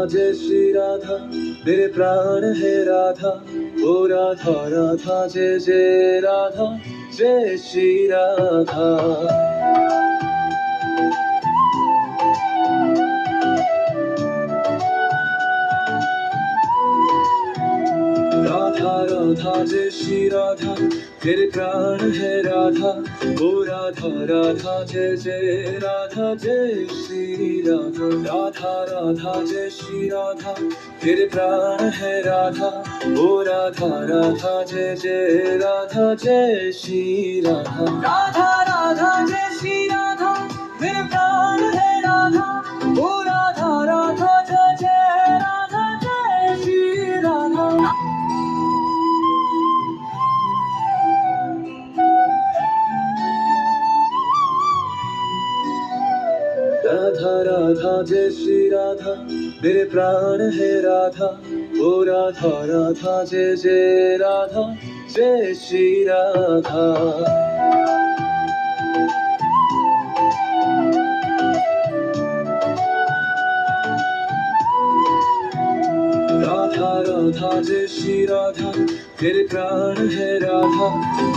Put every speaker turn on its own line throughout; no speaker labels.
जय श्री राधा मेरे प्राण है राधा। ओ राधा राधा जय जय राधा जय श्री राधा। राधा राधा जय श्री राधा मेरे प्राण है राधा। ओ राधा राधा जय जय राधा जय श्री राधा। राधा राधा जय श्री राधा मेरे प्राण है राधा। ओ राधा राधा जय जय राधा जय श्री राधा। राधा राधा जय श्री राधा मेरे प्राण है राधा। ओ राधा राधा जय जय राधा जय श्री राधा। राधा राधा जय श्री राधा मेरे प्राण है राधा। ओ राधा राधा जय जय राधा जय श्री राधा। राधा राधा जय श्री राधा मेरे प्राण है राधा।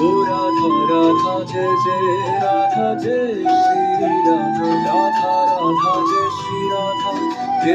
ओ राधा राधा जय जय राधा जय श्री राधा। राधा राधा जय श्री राधा